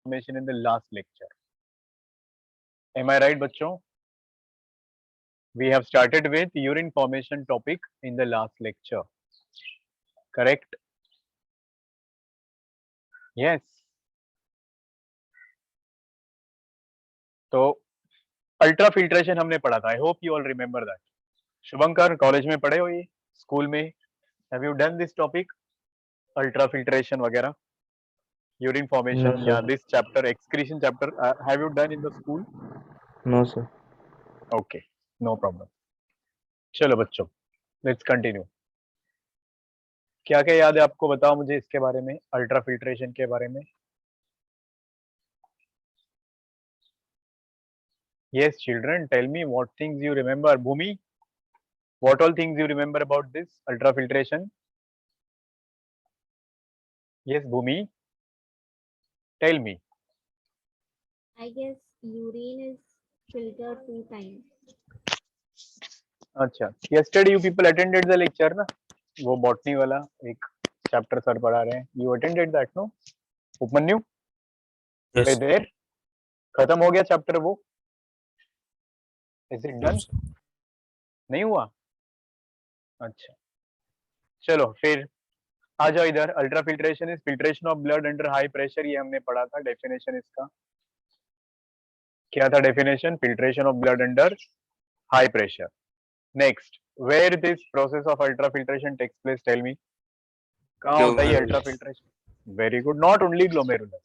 information in the last lecture. Am I right, बच्चों? We have started with urine formation topic in the last lecture. Correct? Yes. तो ultra filtration हमने पढ़ा था. I hope you all remember that. Shubhankar college में पढ़े हो ये, school में? Have you done this topic? Ultra filtration वगैरह, यूरिन फॉर्मेशन No, या sir. This chapter, excretion chapter, have you done in the school? No, sir. Okay, no problem. चलो बच्चों, let's continue. क्या क्या याद है आपको, बताओ मुझे इसके बारे में, अल्ट्रा फिल्ट्रेशन के बारे में. Yes, children, tell me what things you remember. Bhumi, what all things you remember about this ultrafiltration? Yes, Bhumi, tell me. I guess urine is filtered 2 times. अच्छा, yesterday you people attended the lecture ना, वो botany वाला एक chapter sir पढ़ा रहे हैं. You attended that, no? Upmanyu, Yes. were there? खत्म हो गया chapter वो? Is it No, done? sir. नहीं हुआ? अच्छा, चलो फिर आ जाओ इधर. Ultra filtration is filtration of blood under high pressure. ये हमने पढ़ा था डेफिनेशन इसका. क्या था definition? Filtration of blood under high pressure. Next, where this process of ultra filtration takes place, tell me. कहाँ होता है ये ultra filtration? Very good. Not only glomerulus,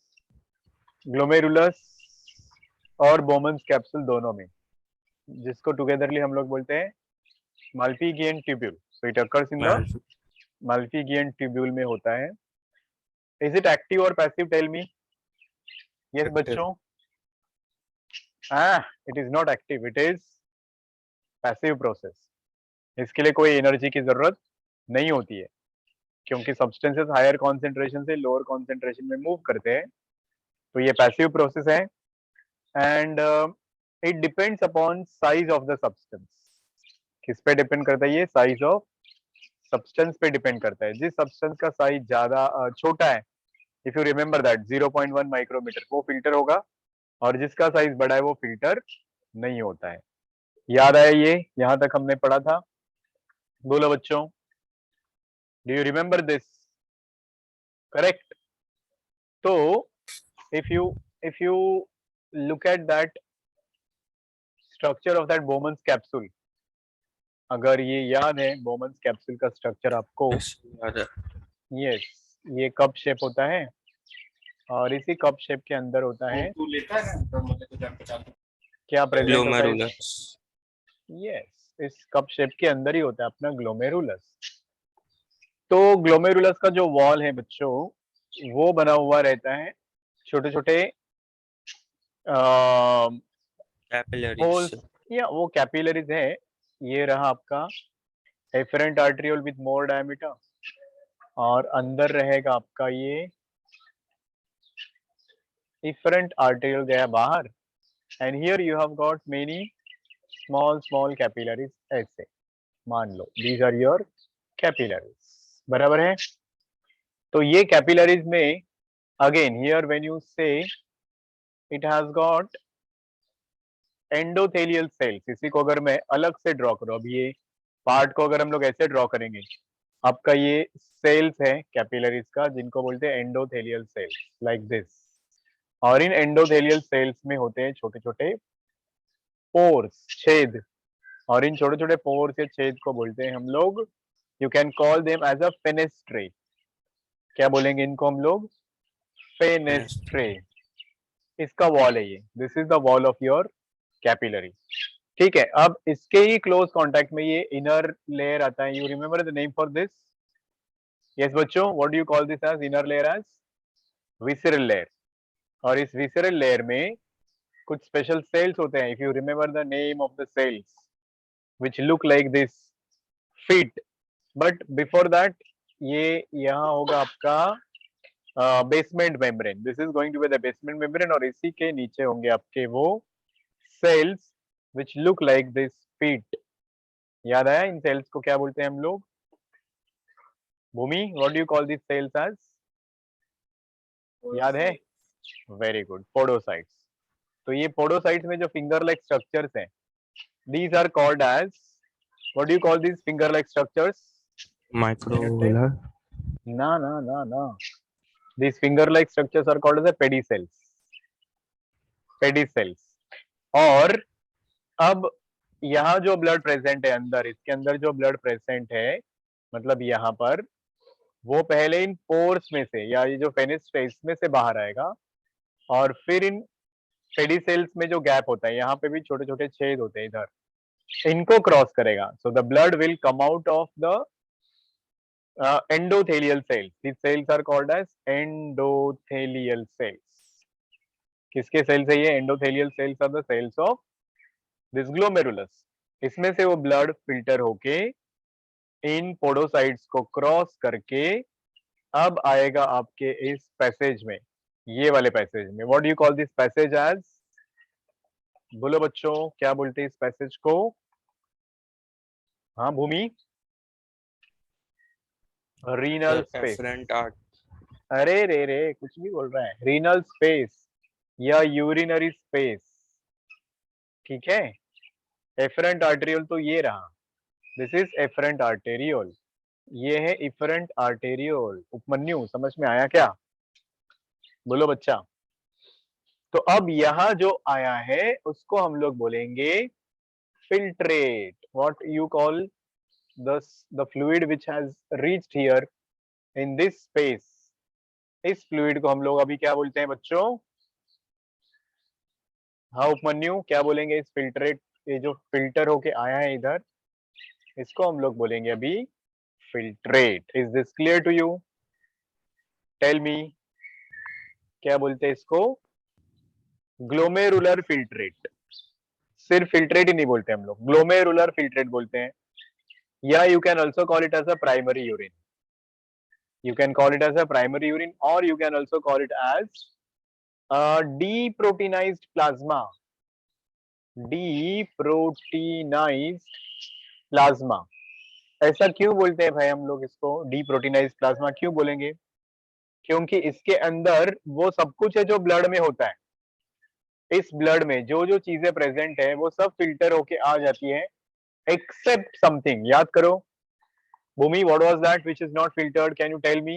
glomerulus और बोमन्स कैप्सूल दोनों में, जिसको टुगेदरली हम लोग बोलते हैं Malpighian tubule. So it occurs in the माल्पीगियन tubule में होता है. इज इट एक्टिव और पैसिव, टेल मी. यस बच्चों. It is not active, it is passive process. इसके लिए कोई एनर्जी की जरूरत नहीं होती है, क्योंकि सब्सटेंसेस हायर कॉन्सेंट्रेशन से लोअर कॉन्सेंट्रेशन में मूव करते हैं. तो ये पैसिव प्रोसेस है. And it depends upon size of the substance. किस पे डिपेंड करता है ये? साइज ऑफ सब्सटेंस पे डिपेंड करता है. जिस सब्सटेंस का साइज ज्यादा छोटा है, if you remember that 0.1 micrometer, वो फिल्टर होगा, और जिसका साइज बड़ा है वो फिल्टर नहीं होता है. याद आया ये? यहां तक हमने पढ़ा था. बोलो बच्चों, do you remember this? Correct. तो if you look at that structure of that Bowman's capsule, अगर ये याद है Bowman's capsule का स्ट्रक्चर आपको? यस, ये कप शेप होता है, और इसी कप शेप के अंदर होता है क्या प्रेजेंट होता है? यस, इस कप शेप के अंदर ही होता है अपना ग्लोमेरुलस. तो ग्लोमेरुलस का जो वॉल है बच्चों, वो बना हुआ रहता है छोटे छोटे होल्स, या वो कैपिलरीज है. ये रहा आपका afferent arteriole with more diameter, और अंदर रहेगा आपका ये इफरेंट आर्टरियोल गया बाहर. And here you have got many small small capillaries. ऐसे मान लो दीज आर योर कैपिलरीज. बराबर है? तो ये कैपिलरीज में again here when you say it has got endothelial cells. इसी को अगर मैं अलग से ड्रॉ करूं, अब ये पार्ट को अगर हम लोग ऐसे ड्रॉ करेंगे, आपका ये सेल्स है कैपिलरीज का, जिनको बोलते हैं एंडोथेलियल सेल्स, लाइक दिस. और इन एंडोथेलियल सेल्स में होते हैं छोटे छोटे पोर्स, छेद. और इन छोटे छोटे पोर्स या छेद को बोलते हैं हम लोग, you can call them as a fenestrae. क्या बोलेंगे इनको हम लोग? फेनेस्ट्रे. इसका वॉल है ये. This is the wall of your capillary. ठीक है. अब इसके ही क्लोज कांटेक्ट में ये इनर लेयर आता है. You remember the name for this? Yes बच्चों, what do you call this as inner layer? As visceral layer. और इस विसरल लेयर में कुछ स्पेशल सेल्स होते हैं. If you remember the name of the cells which look like this, feet. But before that ये यहाँ होगा आपका basement membrane. This is going to be the basement membrane, और इसी के नीचे होंगे आपके वो cells which look like this feet. याद आया इन सेल्स को क्या बोलते हैं हम लोग? भूमि, what do you call these cells as? याद है? Very good, podocytes. तो ये पोडोसाइट्स में जो फिंगर लाइक स्ट्रक्चर्स हैं, these are called as, what do you call these finger like structures? Microvilli. No. These finger like structures are called as a pedicels. pedicels. और अब यहाँ जो blood present है अंदर, इसके अंदर जो ब्लड प्रेजेंट है, मतलब यहाँ पर, वो पहले इन पोर्स में से या ये जो फेनेस्ट्रा इसमें से बाहर आएगा, और फिर इन पेडिसेल्स में जो गैप होता है, यहाँ पे भी छोटे छोटे छेद होते हैं इधर, इनको क्रॉस करेगा. So the blood will come out of the endothelial cells. These cells are called as endothelial cells. किसके सेल्स है ये? endothelial cells are the cells of this glomerulus. इसमें से वो ब्लड फिल्टर होके इन पोडोसाइट्स को क्रॉस करके अब आएगा आपके इस पैसेज में, ये वाले पैसेज में. What do you call this passage as? बोलो बच्चों, क्या बोलते हैं इस पैसेज को? हाँ भूमि? Renal space. अरे रे कुछ भी बोल रहा है. रीनल स्पेस या यूरिनरी स्पेस, ठीक है. एफरेंट आर्टेरियोल तो ये रहा, दिस इज एफरेंट आर्टेरियोल, ये है इफरेंट आर्टेरियोल. उपमन्यु समझ में आया क्या? बोलो बच्चा. तो अब यहाँ जो आया है उसको हम लोग बोलेंगे filtrate. What you call the fluid which has reached here in this space? इस फ्लूइड को हम लोग अभी क्या बोलते हैं बच्चों? हाँ उपमन्यु, क्या बोलेंगे इस फिल्ट्रेट, ये जो फिल्टर होके आया है इधर, इसको हम लोग बोलेंगे अभी filtrate. Is this clear to you? Tell me, क्या बोलते हैं इसको? Glomerular filtrate. सिर्फ फिल्ट्रेट ही नहीं बोलते हम लोग, ग्लोमेरुलर फिल्ट्रेट बोलते हैं. या you can also call it as a primary urine. You can call it as a primary urine, or you can also call it as deproteinized plasma. Deproteinized plasma. ऐसा क्यों बोलते हैं भाई हम लोग इसको deproteinized plasma? क्यों बोलेंगे? क्योंकि इसके अंदर वो सब कुछ है जो ब्लड में होता है. इस ब्लड में जो जो चीजें प्रेजेंट है वो सब फिल्टर होके आ जाती है, except something. याद करो भूमि, what was that which is not filtered? Can you tell me?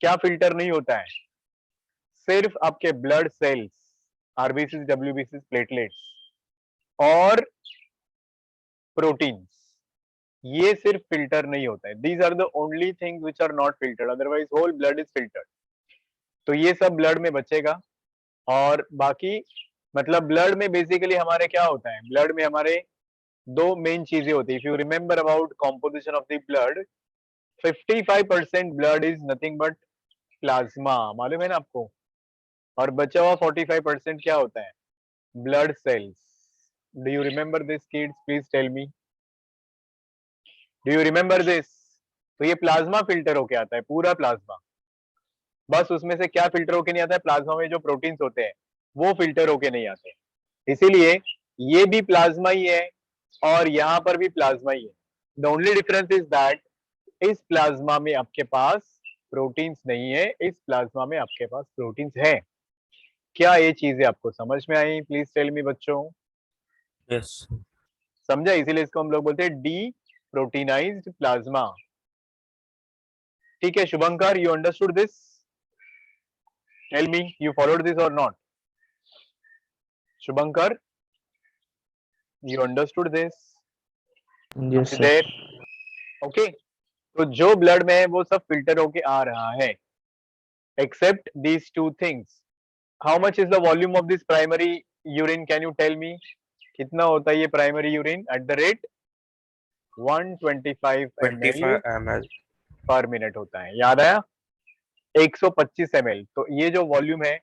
क्या फिल्टर नहीं होता है? सिर्फ आपके blood cells, RBC, WBC, platelets और प्रोटीन्स, ये सिर्फ फिल्टर नहीं होता है. These are the only things which are not filtered, otherwise whole blood is filtered. तो ये सब ब्लड में बचेगा. और बाकी मतलब ब्लड में बेसिकली हमारे क्या होता है? ब्लड में हमारे दो मेन चीजें होती है. If you remember about composition of the blood, 55% blood is nothing but plasma, मालूम है ना आपको? और बचा हुआ 45% क्या होता है? Blood cells. Do you remember this kids? Please tell me, do you remember this? तो ये प्लाज्मा फिल्टर होके आता है, पूरा प्लाज्मा. बस उसमें से क्या फिल्टर होके नहीं आता है? प्लाज्मा में जो प्रोटीन्स होते हैं वो फिल्टर होके नहीं आते. इसीलिए ये भी प्लाज्मा ही है और यहाँ पर भी प्लाज्मा ही है. The only difference is that इस प्लाज्मा में आपके पास प्रोटीन्स नहीं है, इस प्लाज्मा में आपके पास प्रोटीन्स है. क्या ये चीजें आपको समझ में आई? प्लीज टेल मी बच्चों. Yes. समझा? इसीलिए इसको हम लोग बोलते हैं डी प्रोटीनाइज्ड प्लाज्मा. ठीक है Shubhankar, you understood this? Tell me, you followed this और not? Shubhankar, you understood this? Yes, sir. Okay. तो जो ब्लड में है वो सब फिल्टर होके आ रहा है, except these two things. How much is the volume of this primary urine? Can you tell me? कितना होता है ये primary urine? At the rate 125 ml 25 ml. Per minute होता है. याद आया? 125 ml. तो ये जो वॉल्यूम है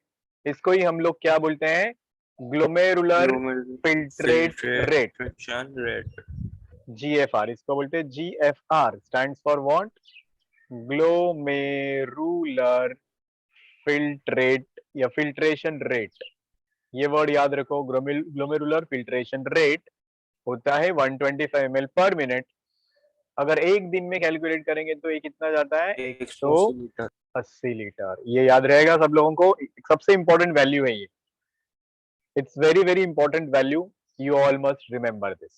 इसको ही हम लोग क्या बोलते हैं? Glomerular filtrate rate, Filtration rate. GFR. इसको बोलते हैं GFR. Stands for what? Glomerular filtrate या फिल्ट्रेशन रेट. ये वर्ड याद रखो, ग्लोमेरुलर फिल्ट्रेशन रेट होता है 125 ml पर मिनट. अगर एक दिन में कैलकुलेट करेंगे तो ये कितना जाता है? 180 लीटर. 80 लीटर। ये याद रहेगा सब लोगों को, सबसे इंपॉर्टेंट वैल्यू है ये। It's very very important value, you all must remember this.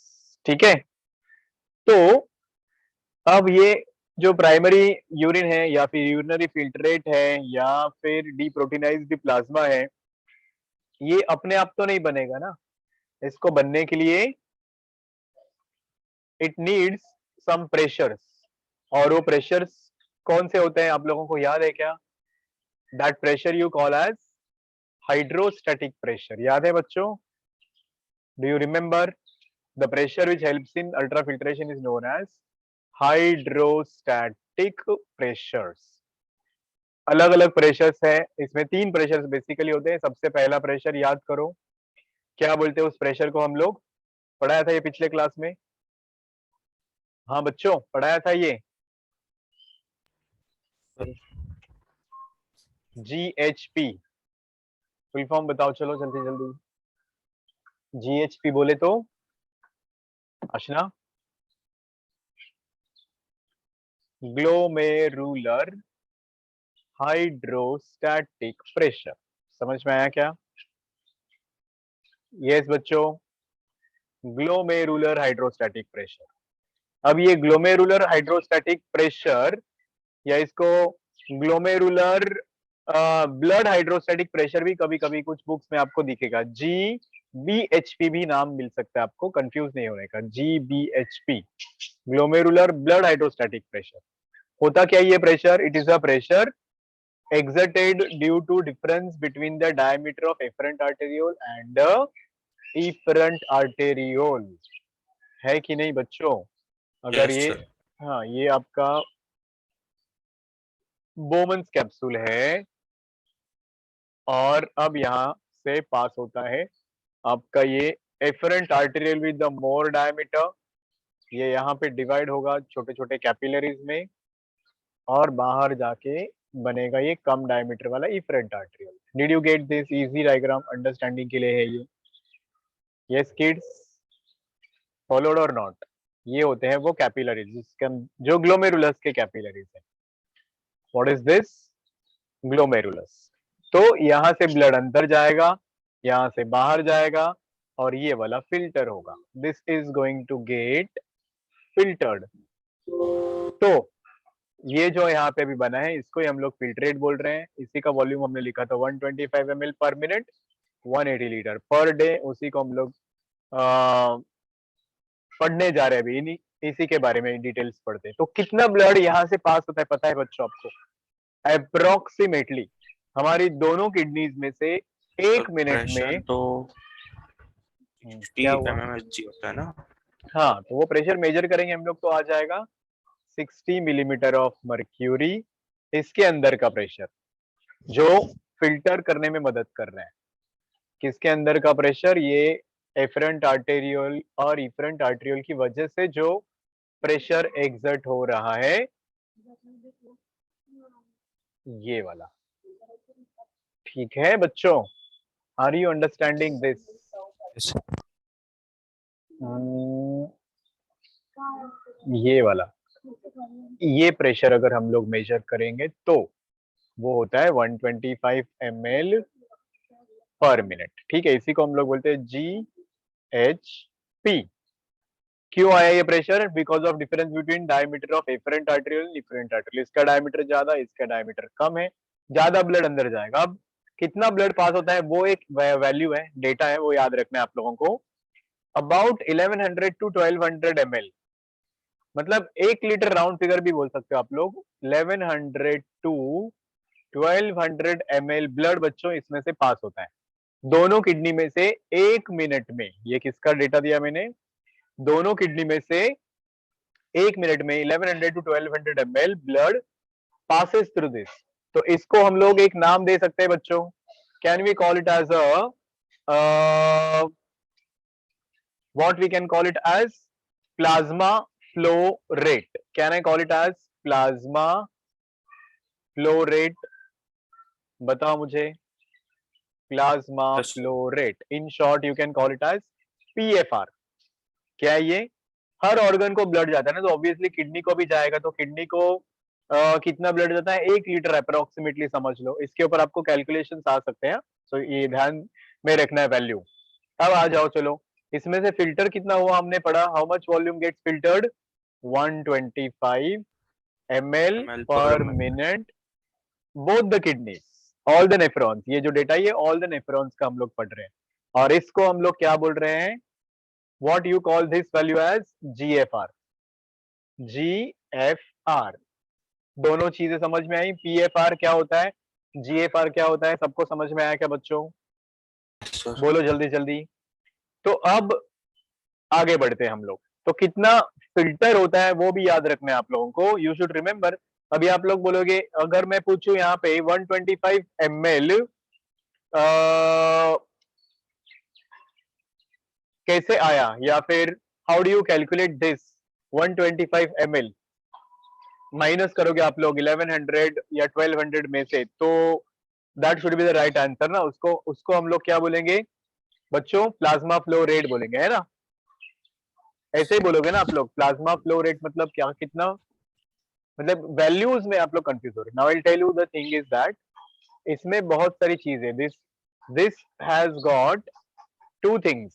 ठीक है, तो अब ये जो प्राइमरी यूरिन है या फिर यूरिनरी फिल्ट्रेट है या फिर डीप्रोटीनाइज्ड प्लाज्मा है, ये अपने आप तो नहीं बनेगा ना, इसको बनने के लिए इट नीड्स सम प्रेशर्स। और वो प्रेशर्स कौन से होते हैं आप लोगों को याद है क्या? That pressure you call as hydrostatic pressure. याद है बच्चों? Do you remember? The pressure which helps in ultrafiltration is known as hydrostatic pressures. अलग अलग प्रेशर्स है इसमें, 3 प्रेशर्स बेसिकली होते हैं। सबसे पहला प्रेशर याद करो, क्या बोलते हैं उस प्रेशर को हम लोग? पढ़ाया था ये पिछले क्लास में। हाँ बच्चों, पढ़ाया था ये, GHP। फुल फॉर्म बताओ, चलो जल्दी जल्दी। GHP बोले तो अशना? Glomerular hydrostatic pressure. समझ में आया क्या? यस बच्चों, ग्लोमेरुलर हाइड्रोस्टैटिक प्रेशर। अब ये ग्लोमेरुलर हाइड्रोस्टैटिक प्रेशर या इसको ग्लोमेरुलर ब्लड हाइड्रोस्टैटिक प्रेशर भी कभी कभी कुछ बुक्स में आपको दिखेगा। GBHP भी नाम मिल सकता है आपको, कंफ्यूज नहीं होने का। GBHP, glomerular blood hydrostatic pressure. होता क्या ये pressure? It is a pressure exerted due to difference between the diameter of efferent arteriole and the efferent arteriole। है कि नहीं बच्चों? अगर Yes, ये, sir. हाँ ये आपका बोमन्स कैप्सूल है और अब यहाँ से पास होता है आपका ये afferent arterial with the more diameter. ये यहाँ पे डिवाइड होगा छोटे छोटे कैपिलरीज में और बाहर जाके बनेगा ये कम डायमीटर वाला efferent arterial. Did you get this? Easy diagram understanding के लिए है ये। यस किड्स, फॉलोड और नॉट? ये होते हैं वो कैपिलरीज जिसके जो ग्लोमेरुलस के कैपिलरीज है। What is this? ग्लोमेरुलस। तो यहाँ से ब्लड अंदर जाएगा, यहाँ से बाहर जाएगा और ये वाला फिल्टर होगा। This is going to get filtered. तो ये जो यहाँ पे अभी बना है इसको ही हम लोग फिल्ट्रेट बोल रहे हैं। इसी का वॉल्यूम हमने लिखा था 125 ml per minute, 180 litre per day. उसी को हम लोग पढ़ने जा रहे हैं अभी, इसी के बारे में डिटेल्स पढ़ते हैं। तो कितना ब्लड यहाँ से पास होता है पता है बच्चों आपको? अप्रोक्सीमेटली हमारी दोनों किडनीज में से 1 मिनट प्रेशर में तो क्या हुआ? mmHg होता है ना? हाँ, तो वो प्रेशर मेजर करेंगे हम लोग तो आ जाएगा 60 मिलीमीटर ऑफ मर्क्यूरी। इसके अंदर का प्रेशर जो फिल्टर करने में मदद कर रहे हैं। किसके अंदर का प्रेशर? ये एफरेंट आर्टेरियल और इफरेंट आर्टेरियल की वजह से जो प्रेशर एग्जर्ट हो रहा है, ये वाला। ठीक है बच्चों, are you understanding this? Yes. ये वाला, ये प्रेशर अगर हम लोग मेजर करेंगे तो वो होता है 125 ml पर मिनट। ठीक है, इसी को हम लोग बोलते हैं GHP। क्यों आया ये pressure? Because of difference between diameter of afferent arterial and efferent arterial. इसका डायमीटर ज्यादा, इसका डायमीटर कम है, ज्यादा ब्लड अंदर जाएगा। अब कितना ब्लड पास होता है वो एक वैल्यू है, डेटा है, वो याद रखना है आप लोगों को। अबाउट 1100 to 1200 ml, मतलब 1 लीटर राउंड फिगर भी बोल सकते हो आप लोग। 1100 to 1200 ml ब्लड बच्चों इसमें से पास होता है दोनों किडनी में से 1 मिनट में। ये किसका डेटा दिया मैंने? दोनों किडनी में से 1 मिनट में 1100 to 1200 ml blood passes through this। तो इसको हम लोग एक नाम दे सकते हैं बच्चों। Can we call it as what we can call it as plasma flow rate? Can I call it as plasma flow rate? बताओ मुझे। Plasma Yes. Flow rate, in short you can call it as PFR। क्या है ये? हर organ को blood जाता है ना, तो ऑब्वियसली किडनी को भी जाएगा, तो किडनी को कितना ब्लड जाता है, 1 लीटर अप्रोक्सीमेटली समझ लो। इसके ऊपर आपको कैलकुलेशन आ सकते हैं, तो ये ध्यान में रखना है वैल्यू। अब आ जाओ, चलो इसमें से फिल्टर कितना हुआ हमने पढ़ा, how much volume gets filtered, 125 ml ml per per ml. Minute, both the kidneys, all the nephrons. ये जो डेटा ये ऑल द नेफ्रॉन्स का हम लोग पढ़ रहे हैं, और इसको हम लोग क्या बोल रहे हैं, what you call this value as GFR। GFR, दोनों चीजें समझ में आई। PFR क्या होता है, GFR क्या होता है, सबको समझ में आया क्या बच्चों, Sir. बोलो जल्दी जल्दी। तो अब आगे बढ़ते हैं हम लोग। तो कितना फिल्टर होता है वो भी याद रखना है आप लोगों को, यू शुड रिमेम्बर। अभी आप लोग बोलोगे, अगर मैं पूछूं यहाँ पे 125 ml कैसे आया, या फिर how do you calculate this 125 ml, minus करोगे आप लोग 1100 या 1200 में से, तो that should be the right answer ना। उसको हम लोग क्या बोलेंगे बच्चों, प्लाज्मा फ्लो रेट बोलेंगे, है ना। ऐसे ही बोलोगे ना आप लोग, प्लाज्मा फ्लो रेट मतलब क्या, कितना, मतलब वैल्यूज में आप लोग कंफ्यूज हो रहे। Now I will tell you the thing is that, इसमें बहुत सारी चीजें, दिस हैज गॉट 2 थिंग्स।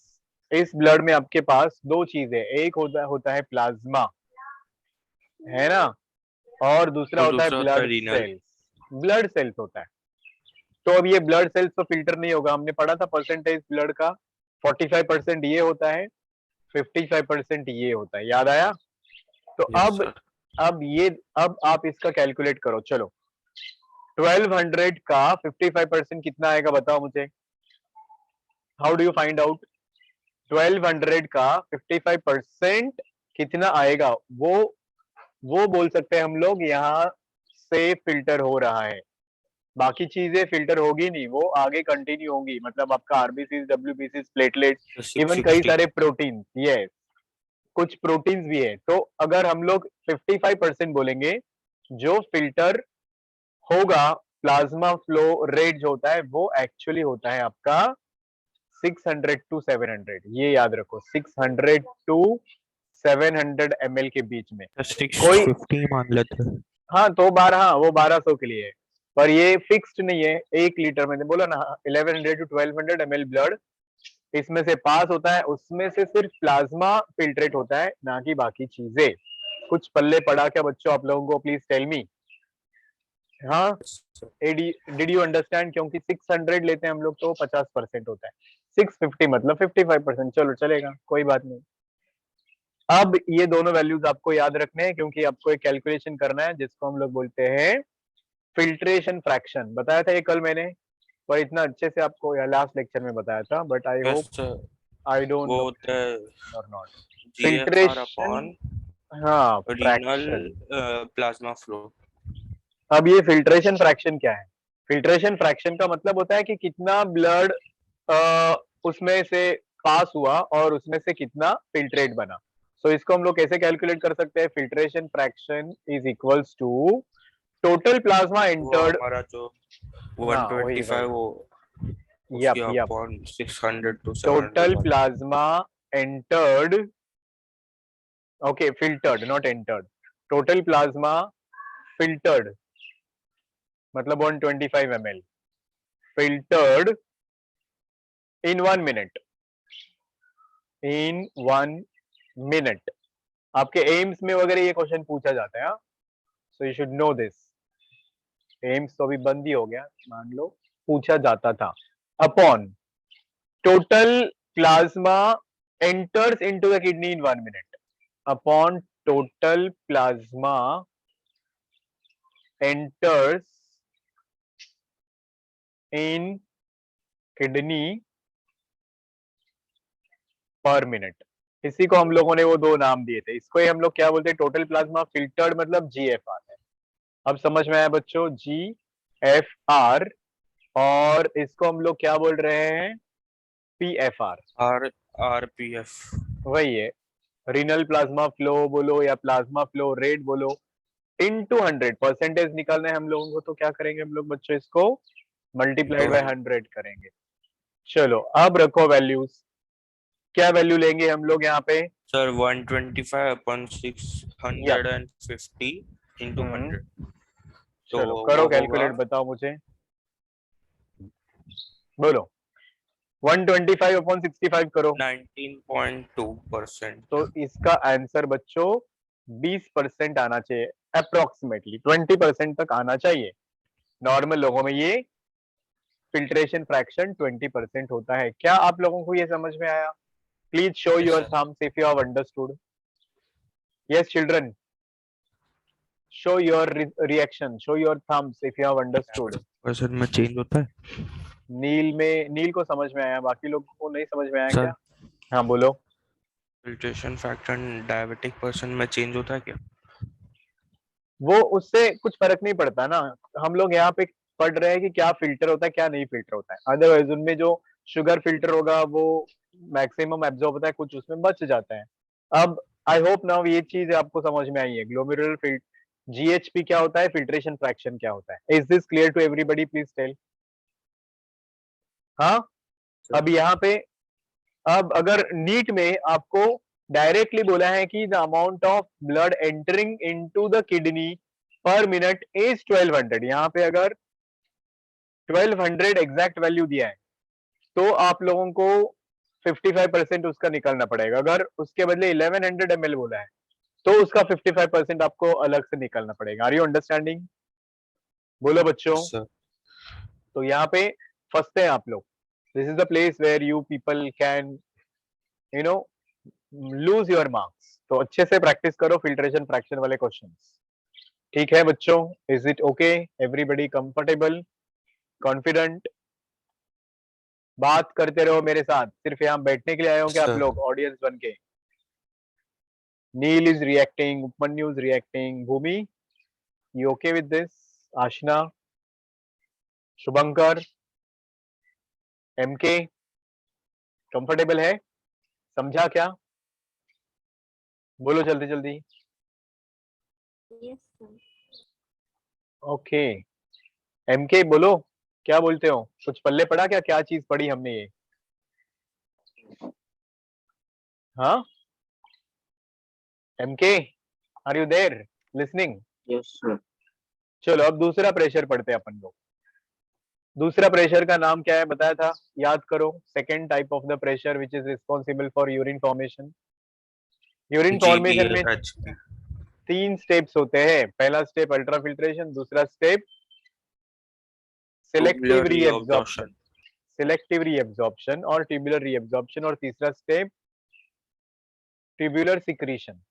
इस ब्लड में आपके पास 2 चीजें, एक होता है प्लाज्मा, है ना, और दूसरा और होता है दूसरा होता है blood renal. Cells. Blood cells होता है। तो अब ये ब्लड सेल्स तो फिल्टर नहीं होगा, हमने पढ़ा था परसेंटेज ब्लड का, 45% ये होता है, 55% ये होता है, याद आया। तो Yes, अब sir. अब आप इसका कैलकुलेट करो, चलो 1200 का 55% कितना आएगा बताओ मुझे, how do you find out, 1200 का 55% कितना आएगा, वो बोल सकते हैं हम लोग, यहाँ से फिल्टर हो रहा है, बाकी चीजें फिल्टर होगी नहीं, वो आगे कंटिन्यू होंगी, मतलब आपका RBC, WBC, platelets, The even कई 660. सारे प्रोटीन, ये कुछ प्रोटीन्स भी है। तो अगर हम लोग 55% बोलेंगे, जो फिल्टर होगा, प्लाज्मा फ्लो रेट जो होता है वो एक्चुअली होता है आपका 600 टू 700, ये याद रखो, 600 टू 700 ml के बीच में। The कोई 650 मान लेते हैं. हाँ तो 1200 के लिए है, पर ये फिक्स्ड नहीं है। 1 लीटर में बोला ना, 1100 टू 1200 ml ब्लड इसमें से पास होता है, उसमें से सिर्फ प्लाज्मा फिल्ट्रेट होता है, ना कि बाकी चीजें। कुछ पल्ले पड़ा क्या बच्चों आप लोगों को, प्लीज टेल मी। हाँ, डिड यू अंडरस्टैंड, क्योंकि 600 लेते हैं हम लोग तो 50% होता है, 650 मतलब 55%, चलो चलेगा, कोई बात नहीं। अब ये दोनों वैल्यूज आपको याद रखने हैं, क्योंकि आपको एक कैलकुलेशन करना है जिसको हम लोग बोलते हैं फिल्ट्रेशन फ्रैक्शन। बताया था ये कल मैंने, पर इतना अच्छे से आपको लास्ट लेक्चर में बताया था, but I Yes, hope, sir. I don't वो नो होता है और नॉट। GFR फिल्ट्रेशन, upon हाँ renal फ्रैक्शन। plasma flow. अब ये फिल्ट्रेशन फ्रैक्शन क्या है, फिल्ट्रेशन फ्रैक्शन का मतलब होता है कि कितना ब्लड उसमें से पास हुआ और उसमें से कितना फिल्ट्रेट बना। सो इसको हम लोग कैसे कैलकुलेट कर सकते हैं, filtration fraction is equals to total plasma वो एंटर्ड, हमारा जो हाँ वही 125 वही, वो उसकी yup yup, upon 600 to total 700. Plasma entered, okay filtered not entered, total plasma filtered मतलब 125 ml filtered in 1 minute, in 1 minute। आपके एम्स में वगैरह ये क्वेश्चन पूछा जाता है, so you should know this. AIIMS तो अभी बंद ही हो गया मान लो, पूछा जाता था। Upon total plasma enters into the kidney in 1 minute, upon total plasma enters in kidney पर मिनट। इसी को हम लोगों ने वो 2 नाम दिए थे, इसको ही हम लोग क्या बोलते हैं, टोटल प्लाज्मा फिल्टर्ड मतलब GFR है। अब समझ में आया बच्चों, GFR, और इसको हम लोग क्या बोल रहे हैं, PFR, RPF. वही है। रीनल प्लाज्मा फ्लो बोलो या प्लाज्मा फ्लो रेट बोलो, इनटू 100 परसेंटेज निकालना है हम लोगों को, तो क्या करेंगे हम लोग बच्चों, इसको मल्टीप्लाइड बाय 100 करेंगे। चलो अब रखो वैल्यूज, क्या वैल्यू लेंगे हम लोग यहाँ पे, Sir, 125 upon 650 into हम्म, 100. चलो तो करो वो कैलकुलेट, होगा बताओ मुझे, बोलो। 125 अपॉन 65 करो। 19.2%. तो इसका आंसर बच्चों 20% आना चाहिए, अप्रोक्सीमेटली 20% तक आना चाहिए। नॉर्मल लोगों में ये फिल्ट्रेशन फ्रैक्शन 20% होता है। क्या आप लोगों को ये समझ में आया? Please show Yes, your sir. Thumbs if you have understood. Yes children, show your reaction, show your thumbs if you have understood. Percent में चेंज होता है नील को समझ में आया, बाकी लोगों को नहीं समझ में आया सर. क्या? हाँ बोलो। फिल्ट्रेशन फैक्टर डायबिटिक पर्सन में चेंज होता है क्या? वो उससे कुछ फर्क नहीं पड़ता ना, हम लोग यहाँ पे पढ़ रहे हैं कि क्या फिल्टर होता है क्या नहीं फिल्टर होता है। अदरवाइज उनमें जो शुगर फिल्टर होगा वो मैक्सिमम एब्जॉर्ब होता है, कुछ उसमें बच जाता है। अब आई होप नाउ ये चीज आपको समझ में आई है। ग्लोमेरुलर फिल्ट जीएचपी क्या होता है, फिल्ट्रेशन फ्रैक्शन क्या होता है। Is this clear to everybody? Please tell. हाँ, अब यहाँ पे, अब अगर नीट में आपको डायरेक्टली बोला है कि the amount of blood entering into the kidney पर मिनट इज 1200, यहाँ पे अगर 1200 एग्जैक्ट वैल्यू दिया है तो आप लोगों को 55% उसका निकालना पड़ेगा। अगर उसके बदले 1100 ml बोला है तो उसका 55% आपको अलग से निकालना पड़ेगा। Are you understanding? बोलो बच्चों। सर. तो यहाँ पे फंसते हैं आप लोग। This is the place where you people can you no lose your marks. तो अच्छे से प्रैक्टिस करो फिल्ट्रेशन फ्रैक्शन वाले क्वेश्चंस। ठीक है बच्चों, is it okay? Everybody comfortable, confident? बात करते रहो मेरे साथ, सिर्फ यहाँ बैठने के लिए आए हो क्या आप सर. लोग ऑडियंस बन के? Neel is reacting, Upamanyu is reacting, Bhumi you okay with this? Aashna, Shubhankar, MK comfortable है? समझा क्या? बोलो जल्दी जल्दी। Yes, sir. ओके, एमके बोलो, क्या बोलते हो? कुछ पल्ले पड़ा क्या? क्या चीज पढ़ी हमने ये? हाँ MK, are you there listening? Yes, sir. चलो अब दूसरा प्रेशर पढ़ते हैं अपन लोग। दूसरा प्रेशर का नाम क्या है बताया था, याद करो। Second type of the pressure which is responsible for urine formation. Urine formation में GBHP. 3 स्टेप्स होते हैं। पहला स्टेप अल्ट्राफिल्ट्रेशन, दूसरा step selective Tubular reabsorption, reabsorption. Selective reabsorption और ट्यूबुलर रीएब्जॉर्प्शन, और तीसरा स्टेप ट्यूबुलर सिक्रीशन।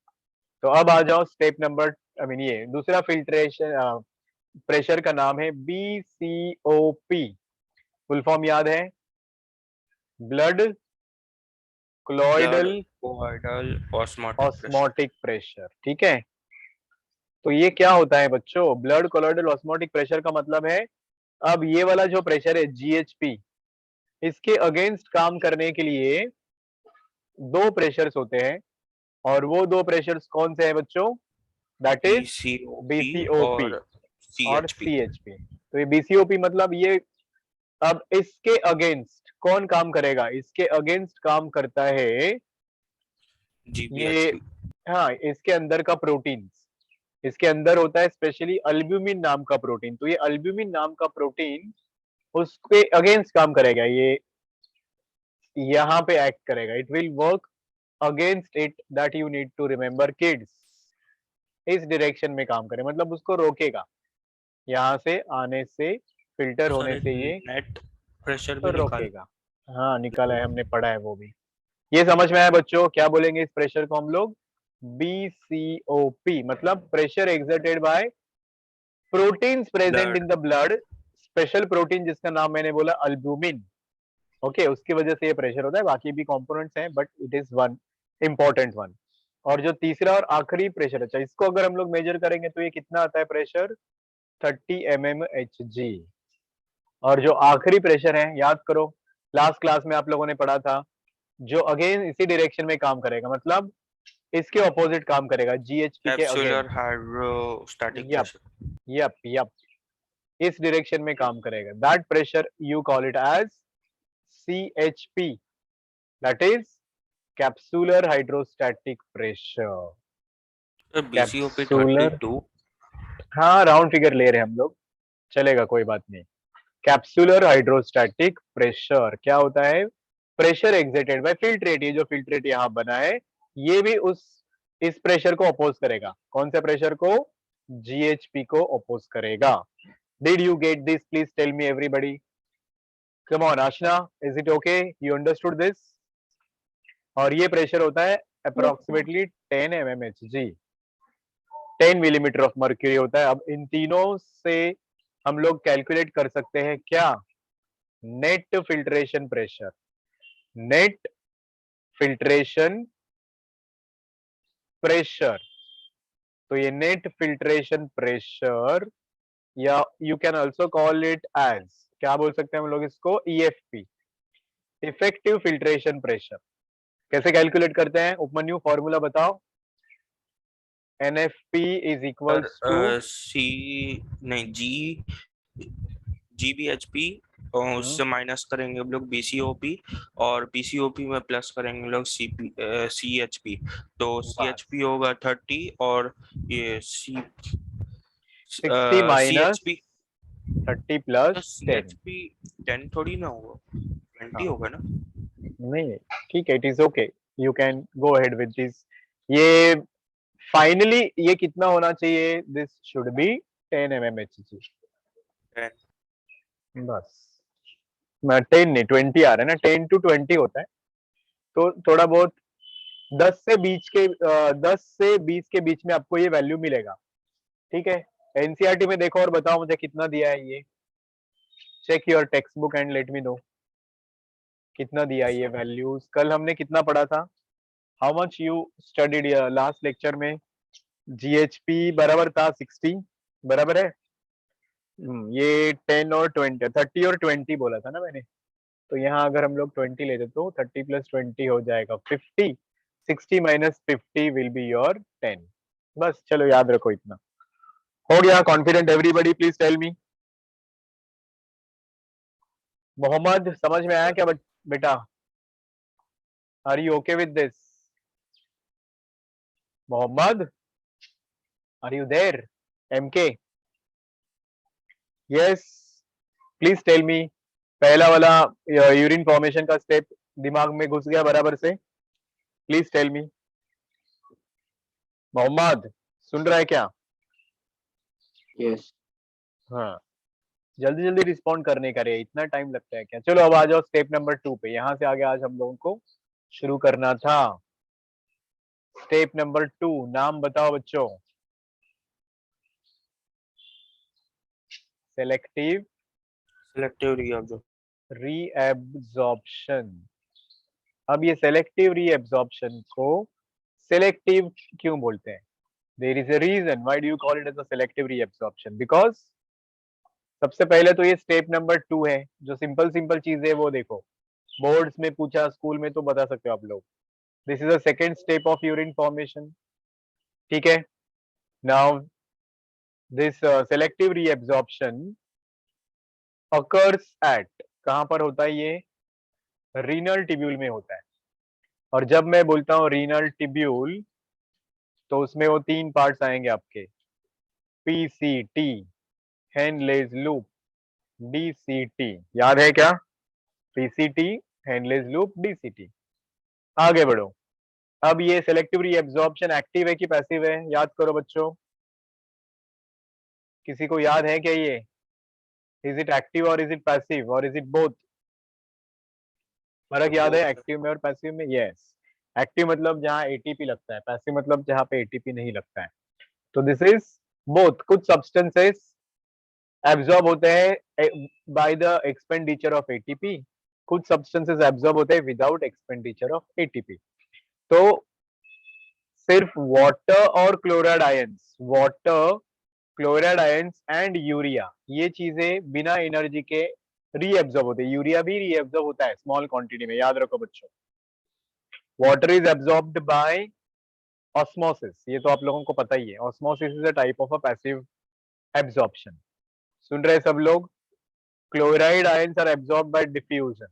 तो अब आ जाओ स्टेप नंबर, आई मीन ये दूसरा फिल्ट्रेशन प्रेशर का नाम है BCOP। फुल फॉर्म याद है? Blood Blood colloidal colloidal osmotic pressure. Osmotic pressure. ठीक है, तो ये क्या होता है बच्चों? ब्लड कोलॉइडल ऑस्मोटिक प्रेशर का मतलब है, अब ये वाला जो प्रेशर है GHP, इसके अगेंस्ट काम करने के लिए 2 प्रेशर्स होते हैं, और वो 2 प्रेशर्स कौन से हैं बच्चों? दैट इज BCOP BCOP और और CHP. CHP। तो ये BCOP मतलब ये, अब इसके अगेंस्ट कौन काम करेगा? इसके अगेंस्ट काम करता है ये, GBHP. हाँ, इसके अंदर का प्रोटीन। इसके अंदर होता है स्पेशली अल्ब्यूमिन नाम का प्रोटीन। तो ये अल्ब्यूमिन नाम का प्रोटीन उसके अगेंस्ट काम करेगा, ये यहाँ पे एक्ट करेगा। It will work against it, that you need to remember kids. इस डायरेक्शन में काम करे, मतलब उसको रोकेगा यहाँ से आने से, फिल्टर सर होने एक से ये नेट प्रेशर भी निकाल. रोकेगा। हाँ निकाला है, हमने पढ़ा है वो भी। ये समझ में आया बच्चों? क्या बोलेंगे इस प्रेशर को हम लोग? BCOP मतलब pressure exerted by proteins present Blood. In the blood, special protein जिसका नाम मैंने बोला अल्ब्यूमिन। ओके, उसकी वजह से ये प्रेशर होता है। बाकी भी कंपोनेंट्स हैं but it is one important one. और जो तीसरा और आखिरी प्रेशर, अच्छा इसको अगर हम लोग मेजर करेंगे तो ये कितना आता है प्रेशर? 30 mmHg। और जो आखिरी प्रेशर है, याद करो लास्ट क्लास में आप लोगों ने पढ़ा था, जो अगेन इसी डायरेक्शन में काम करेगा, मतलब इसके ऑपोजिट काम करेगा, GHP के Capsular against. hydrostatic yup pressure. Yup yup, इस डायरेक्शन में काम करेगा। That pressure you call it as CHP, that is capsular hydrostatic pressure. BCOP कैप्सुलर 32. हाँ राउंड फिगर ले रहे हैं हम लोग, चलेगा कोई बात नहीं। कैप्सुलर हाइड्रोस्टैटिक प्रेशर क्या होता है? प्रेशर एक्सर्टेड बाय फिल्ट्रेट, ये जो फिल्ट्रेट यहाँ बना है ये भी उस इस प्रेशर को अपोज करेगा। कौन से प्रेशर को? जीएचपी को अपोज करेगा। Did you get this? Please tell me everybody. Come on Aashna, is it okay? You understood this? और ये प्रेशर होता है approximately 10 mmHg, 10 millimeter of mercury होता है। अब इन तीनों से हम लोग कैलकुलेट कर सकते हैं क्या? Net filtration pressure. Net filtration pressure, तो ये नेट फिल्ट्रेशन प्रेशर, या you can also call it as, क्या बोल सकते हैं हम लोग इसको? EFP, effective filtration pressure. कैसे कैलकुलेट करते हैं उपमन्यु? फॉर्मूला बताओ। NFP is equals to C नहीं GBHP, और उससे माइनस करेंगे हम लोग BCOP, और BCOP में प्लस करेंगे हम लोग CHP। तो CHP होगा 30 और ये 60 माइनस CHP 30 प्लस 10। CHP 10 थोड़ी ना होगा, 20 होगा ना? नहीं ठीक है, it is okay, you can go ahead with this. ये फाइनली ये कितना होना चाहिए? This should be 10 mmHg। 10। बस 10 नहीं 20 आ रहा है ना, 10 to 20 होता है, तो थोड़ा बहुत 10 से 20 के बीच में आपको ये वैल्यू मिलेगा। ठीक है, एनसीईआरटी में देखो और बताओ मुझे कितना दिया है ये। Check your text book and let me know कितना दिया है ये वैल्यूज। कल हमने कितना पढ़ा था? How much you studied last lecture में? जीएचपी बराबर था 60, बराबर है। ये 10 और 20, 30 और 20 बोला था ना मैंने, तो यहाँ अगर हम लोग 20 लेते तो 30 प्लस 20 हो जाएगा 50, 60 माइनस 50 विल बी योर 10। बस चलो याद रखो इतना। हो गया? Confident everybody? Please tell me. Mohammad समझ में आया क्या बेटा? Are you okay with this? Mohammad, are you there? MK, yes please tell me. पहला वाला यूरिन फॉर्मेशन का स्टेप दिमाग में घुस गया बराबर से? Please tell me. मोहम्मद सुन रहा है क्या? यस। हाँ, जल्दी जल्दी रिस्पॉन्ड करने का रे, इतना टाइम लगता है क्या? चलो अब आ जाओ स्टेप नंबर 2 पे। यहाँ से आगे आज हम लोगों को शुरू करना था। स्टेप नंबर 2, नाम बताओ बच्चों। Selective reabsorption. अब ये सेलेक्टिव रीएब्जॉर्प्शन को सेलेक्टिव क्यों बोलते हैं? There is a reason why do you call it as a selective reabsorption. Because सबसे पहले तो ये स्टेप नंबर 2 है, जो सिंपल सिंपल चीज है वो देखो, बोर्ड्स में पूछा, स्कूल में तो बता सकते हो आप लोग। This is a second step of urine formation. ठीक है, now this selective reabsorption occurs at, कहां पर होता है ये? रीनल टिब्यूल में होता है। और जब मैं बोलता हूं रीनल टिब्यूल, तो उसमें वो 3 पार्ट्स आएंगे आपके, पीसीटी, हेनलेज लूप, डीसीटी। याद है क्या? PCT, Henle's loop, DCT. आगे बढ़ो। अब ये सेलेक्टिव रीएब्जॉर्प्शन एक्टिव है कि पैसिव है? याद करो बच्चों, किसी को याद है क्या ये? इज इट एक्टिव और इज इट पैसिव और इज इट बोथ? फर्क याद है एक्टिव में और पैसिव में? यस, एक्टिव मतलब जहां एटीपी लगता है, पैसिव मतलब जहां पे एटीपी नहीं लगता है। तो दिस इज बोथ। कुछ सब्सटेंसेस एब्जॉर्ब होते हैं by the expenditure of ATP, कुछ सब्सटेंसेस एब्जॉर्ब होते हैं विदाउट एक्सपेंडिचर ऑफ एटीपी। तो सिर्फ वाटर और chloride ions, water, chloride ions and urea, ये चीजें बिना एनर्जी के रीएब्जॉर्ब होते हैं। यूरिया भी रीएब्जॉर्ब होता है स्मॉल क्वांटिटी में, याद रखो बच्चों। Water is absorbed by osmosis, ये तो आप लोगों को पता ही है। Osmosis is a type of a passive absorption. सुन रहे सब लोग? Chloride ions are absorbed by diffusion,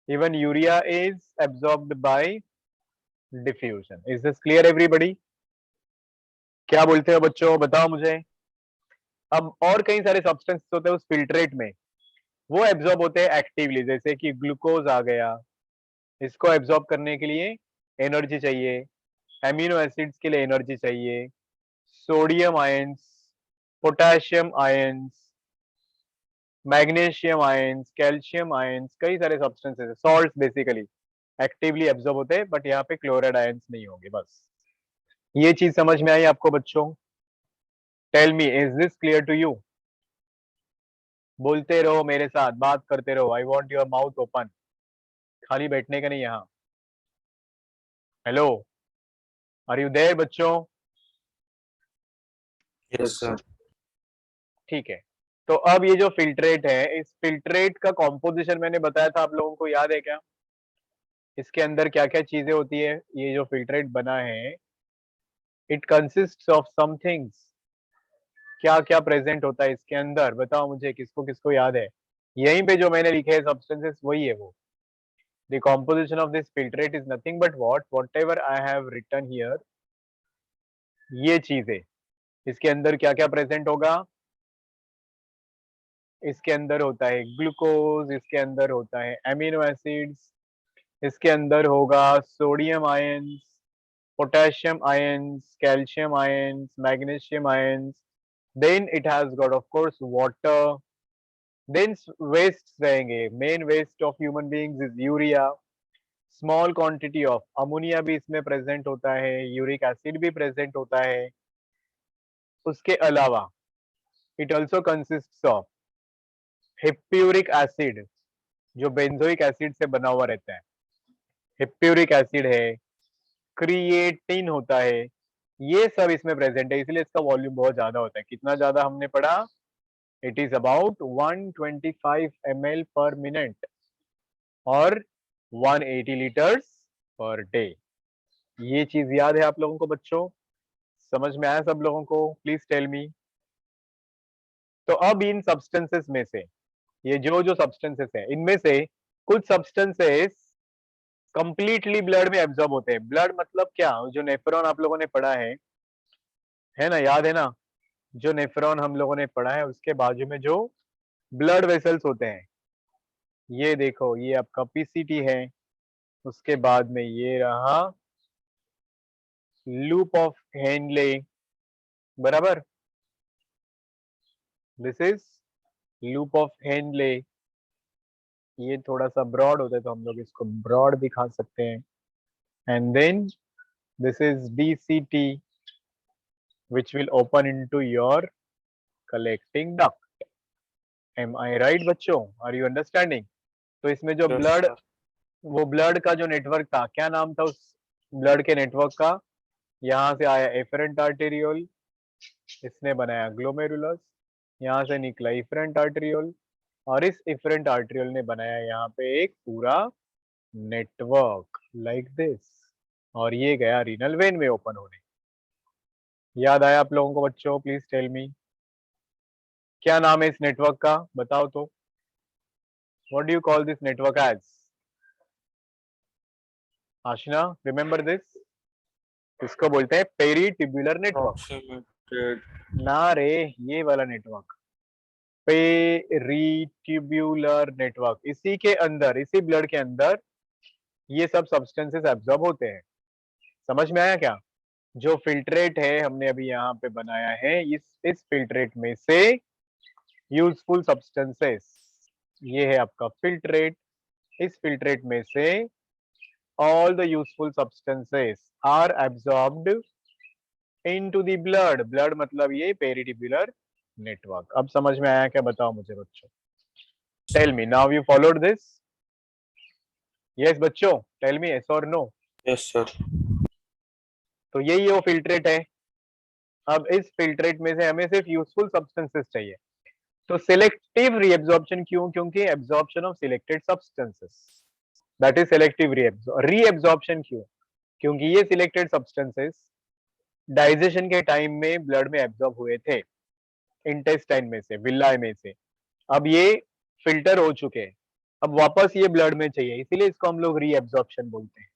even urea is absorbed by diffusion. Is this clear everybody? क्या बोलते हो बच्चों, बताओ मुझे। अब और कई सारे सब्सटेंसेस होते हैं उस फिल्ट्रेट में, वो एब्जॉर्ब होते हैं एक्टिवली, जैसे कि ग्लूकोज आ गया, इसको एब्जॉर्ब करने के लिए एनर्जी चाहिए, एमिनो एसिड्स के लिए एनर्जी चाहिए, sodium ions, potassium ions, magnesium ions, calcium ions, कई सारे सब्सटेंसेस है, सॉल्ट्स बेसिकली एक्टिवली एब्जॉर्ब होते हैं, बट यहाँ पे क्लोराइड आयंस नहीं होंगे। बस ये चीज समझ में आई आपको बच्चों? Tell me, is this clear to you? बोलते रहो मेरे साथ, बात करते रहो। I want your mouth open, खाली बैठने का नहीं यहाँ। हेलो, आर यू देयर बच्चों? Yes sir. ठीक है, तो अब ये जो फिल्ट्रेट है, इस फिल्ट्रेट का कॉम्पोजिशन मैंने बताया था, आप लोगों को याद है क्या? इसके अंदर क्या क्या चीजें होती है? ये जो फिल्ट्रेट बना है, it consist of some things. क्या क्या प्रेजेंट होता है इसके अंदर, बताओ मुझे, किसको किसको याद है? यहीं पे जो मैंने लिखे है सब्सटेंसेस वही है वो। The composition of this filtrate is nothing but whatever I have written here, ये चीजें। इसके अंदर क्या क्या प्रेजेंट होगा? इसके अंदर होता है ग्लूकोज, इसके अंदर होता है एमिनो एसिड्स, इसके अंदर होगा sodium ions, potassium ions, calcium ions, magnesium ions, then it has got of course water, then wastes रहेंगे, main waste of human beings is urea, small quantity of ammonia भी इसमें present होता है, uric acid भी present होता है। उसके अलावा it also consists of hippuric acid, जो बेंजोइक एसिड से बना हुआ रहता है, हिप्प्यूरिक एसिड है, क्रिएटिन होता है, ये सब इसमें प्रेजेंट है, इसलिए इसका वॉल्यूम बहुत ज्यादा होता है। कितना ज्यादा हमने पढ़ा? It is about 125 ml per minute और 180 लीटर्स पर डे। ये चीज याद है आप लोगों को बच्चों? समझ में आया सब लोगों को? Please tell me. तो अब इन सब्सटेंसेस में से, ये जो जो सब्सटेंसेस है, इनमें से कुछ सब्सटेंसेस कंप्लीटली ब्लड में एब्जॉर्ब होते हैं। ब्लड मतलब क्या? जो नेफ्रॉन आप लोगों ने पढ़ा है ना, याद है ना? जो नेफ्रॉन हम लोगों ने पढ़ा है, उसके बाजू में जो ब्लड वेसल्स होते हैं, ये देखो, ये आपका पीसीटी है, उसके बाद में ये रहा लूप ऑफ हेनले, बराबर, this is loop of Henle. ये थोड़ा सा ब्रॉड होता है तो हम लोग इसको ब्रॉड दिखा सकते हैं। And then this is DCT which will open into your collecting duct. Am I right बच्चों? Are you understanding? तो इसमें जो Yes, ब्लड, sir. वो ब्लड का जो नेटवर्क था, क्या नाम था उस ब्लड के नेटवर्क का? यहाँ से आया एफरेंट आर्टेरियोल, इसने बनाया ग्लोमेरुलस, यहाँ से निकला इफरेंट आर्टेरियोल, और इस इफरेंट आर्टेरियोल ने बनाया यहाँ पे एक पूरा नेटवर्क लाइक दिस, और ये गया रीनल वेन में ओपन होने। याद आया आप लोगों को बच्चों? प्लीज टेल मी, क्या नाम है इस नेटवर्क का, बताओ तो। What do you call this network as? Ashna, remember this? इसको बोलते हैं पेरीटिब्युलर नेटवर्क। Approximated. ना रे, ये वाला नेटवर्क, पेरीटिब्युलर नेटवर्क। इसी के अंदर, इसी ब्लड के अंदर ये सब सब्सटेंसेस एब्जॉर्ब होते हैं। समझ में आया क्या? जो फिल्ट्रेट है हमने अभी यहाँ पे बनाया है, इस फिल्ट्रेट में से यूजफुल सब्सटेंसेस, ये है आपका फिल्ट्रेट। इस फिल्ट्रेट में से all the useful substances are absorbed into the blood. blood मतलब ये पेरिटिब्युलर नेटवर्क। अब समझ में आया क्या, बताओ मुझे बच्चों? Tell me, now you followed this? Yes बच्चों, टेल मी यस और नो। Yes, sir. तो यही वो फिल्ट्रेट है। अब इस फिल्ट्रेट में से हमें सिर्फ यूजफुल सब्सटेंसेस चाहिए। तो सिलेक्टिव रीएब्जॉर्प्शन क्यों? क्योंकि absorption of selected substances, that is selective reabsorption. क्यों? क्योंकि ये सिलेक्टेड सब्सटेंसेस डाइजेशन के टाइम में ब्लड में एब्जॉर्ब हुए थे, इंटेस्टाइन में से, विलाई में से। अब ये फिल्टर हो चुके हैं, अब वापस ये ब्लड में चाहिए, इसीलिए इसको हम लोग रीएब्जॉर्प्शन बोलते हैं।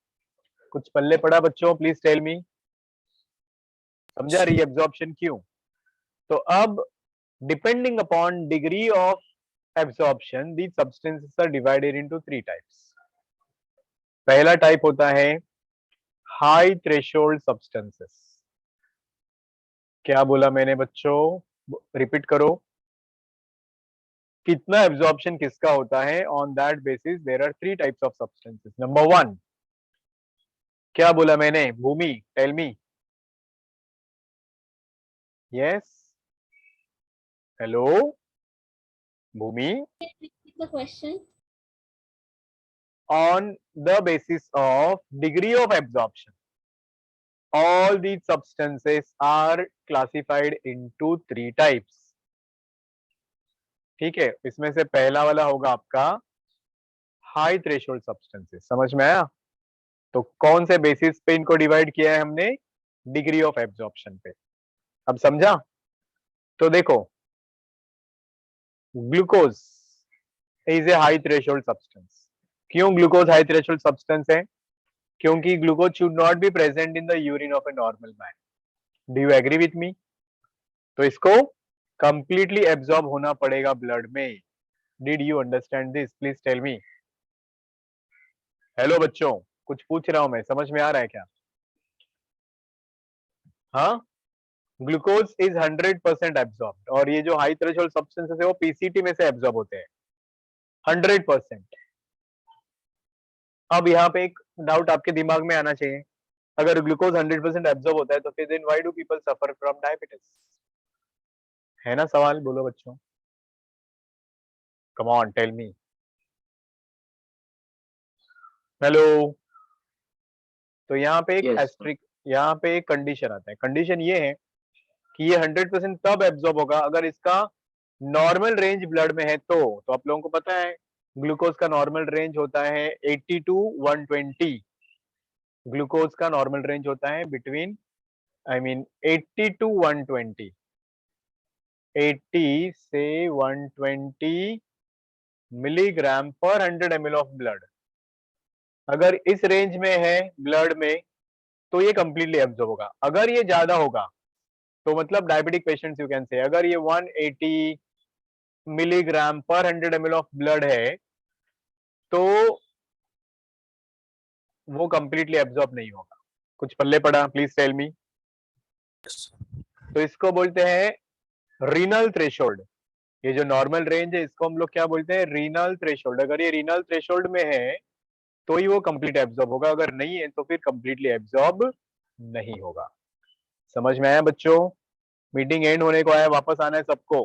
कुछ पल्ले पड़ा बच्चों? प्लीज टेल मी, समझा रीएब्जॉर्प्शन क्यों? तो अब Depending upon degree of absorption, these substances are divided into 3 types. पहला टाइप होता है हाई थ्रेशोल्ड सब्सटेंसेस. क्या बोला मैंने बच्चों? रिपीट करो. कितना एब्जॉर्प्शन किसका होता है? On that basis there are 3 types of substances. Number 1, क्या बोला मैंने? Bhumi, tell me. Yes, hello Bhumi. Repeat the question. On the basis of degree of absorption, all these substances are classified into 3 types. ठीक है, इसमें से पहला वाला होगा आपका हाई थ्रेशोल्ड सब्सटेंसेस. समझ में आया? तो कौन से बेसिस पे इनको डिवाइड किया है हमने? डिग्री ऑफ एब्जॉर्प्शन पे. अब समझा? तो देखो, glucose is a high threshold substance. क्यों ग्लूकोज हाई थ्रेशोल्ड सब्सटेंस है? क्योंकि glucose should not be present in the urine of a normal man. Do you agree with me? तो इसको कंप्लीटली एब्जॉर्ब होना पड़ेगा ब्लड में. Did you understand this? Please tell me. Hello बच्चों, कुछ पूछ रहा हूं मैं, समझ में आ रहा है क्या? हाँ, ग्लूकोज इज 100% एब्जॉर्ब्ड, और ये जो हाई थ्रेशोल्ड सब्सटेंसेस है वो पीसीटी में से एब्जॉर्ब होते हैं 100%. अब यहाँ पे एक डाउट आपके दिमाग में आना चाहिए, अगर ग्लूकोज 100% एब्जॉर्ब होता है तो फिर then why do people suffer from diabetes? है ना सवाल? बोलो बच्चों, come on tell me. Hello. तो यहाँ पे एक Yes, sir. एस्ट्रिक, यहाँ पे एक कंडीशन आता है. कंडीशन ये है कि ये 100% तब एब्जॉर्ब होगा अगर इसका नॉर्मल रेंज ब्लड में है. तो आप लोगों को पता है ग्लूकोज का नॉर्मल रेंज होता है 80 to 120. ग्लूकोज का नॉर्मल रेंज होता है बिटवीन 80 to 120. 80 से 120 मिलीग्राम पर 100 ml ऑफ ब्लड. अगर इस रेंज में है ब्लड में तो ये कंप्लीटली एब्जॉर्ब होगा. अगर ये ज्यादा होगा तो मतलब diabetic patients you can say, अगर ये 180 मिलीग्राम पर 100 ml ऑफ ब्लड है तो वो कंप्लीटली एब्जॉर्ब नहीं होगा. कुछ पल्ले पड़ा? Please tell me. तो इसको बोलते हैं रीनल थ्रेशोल्ड. ये जो नॉर्मल रेंज है इसको हम लोग क्या बोलते हैं? Renal threshold. अगर ये रीनल थ्रेशोल्ड में है तो ही वो कंप्लीट एब्जॉर्ब होगा, अगर नहीं है तो फिर कंप्लीटली एब्जॉर्ब नहीं होगा. समझ में आया बच्चों? मीटिंग एंड होने को आया, वापस आना है सबको.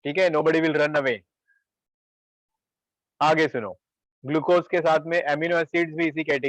ठीक है, नोबडी विल रन अवे. आगे सुनो, ग्लूकोज के साथ में एमिनो एसिड्स भी इसी कैटेगरी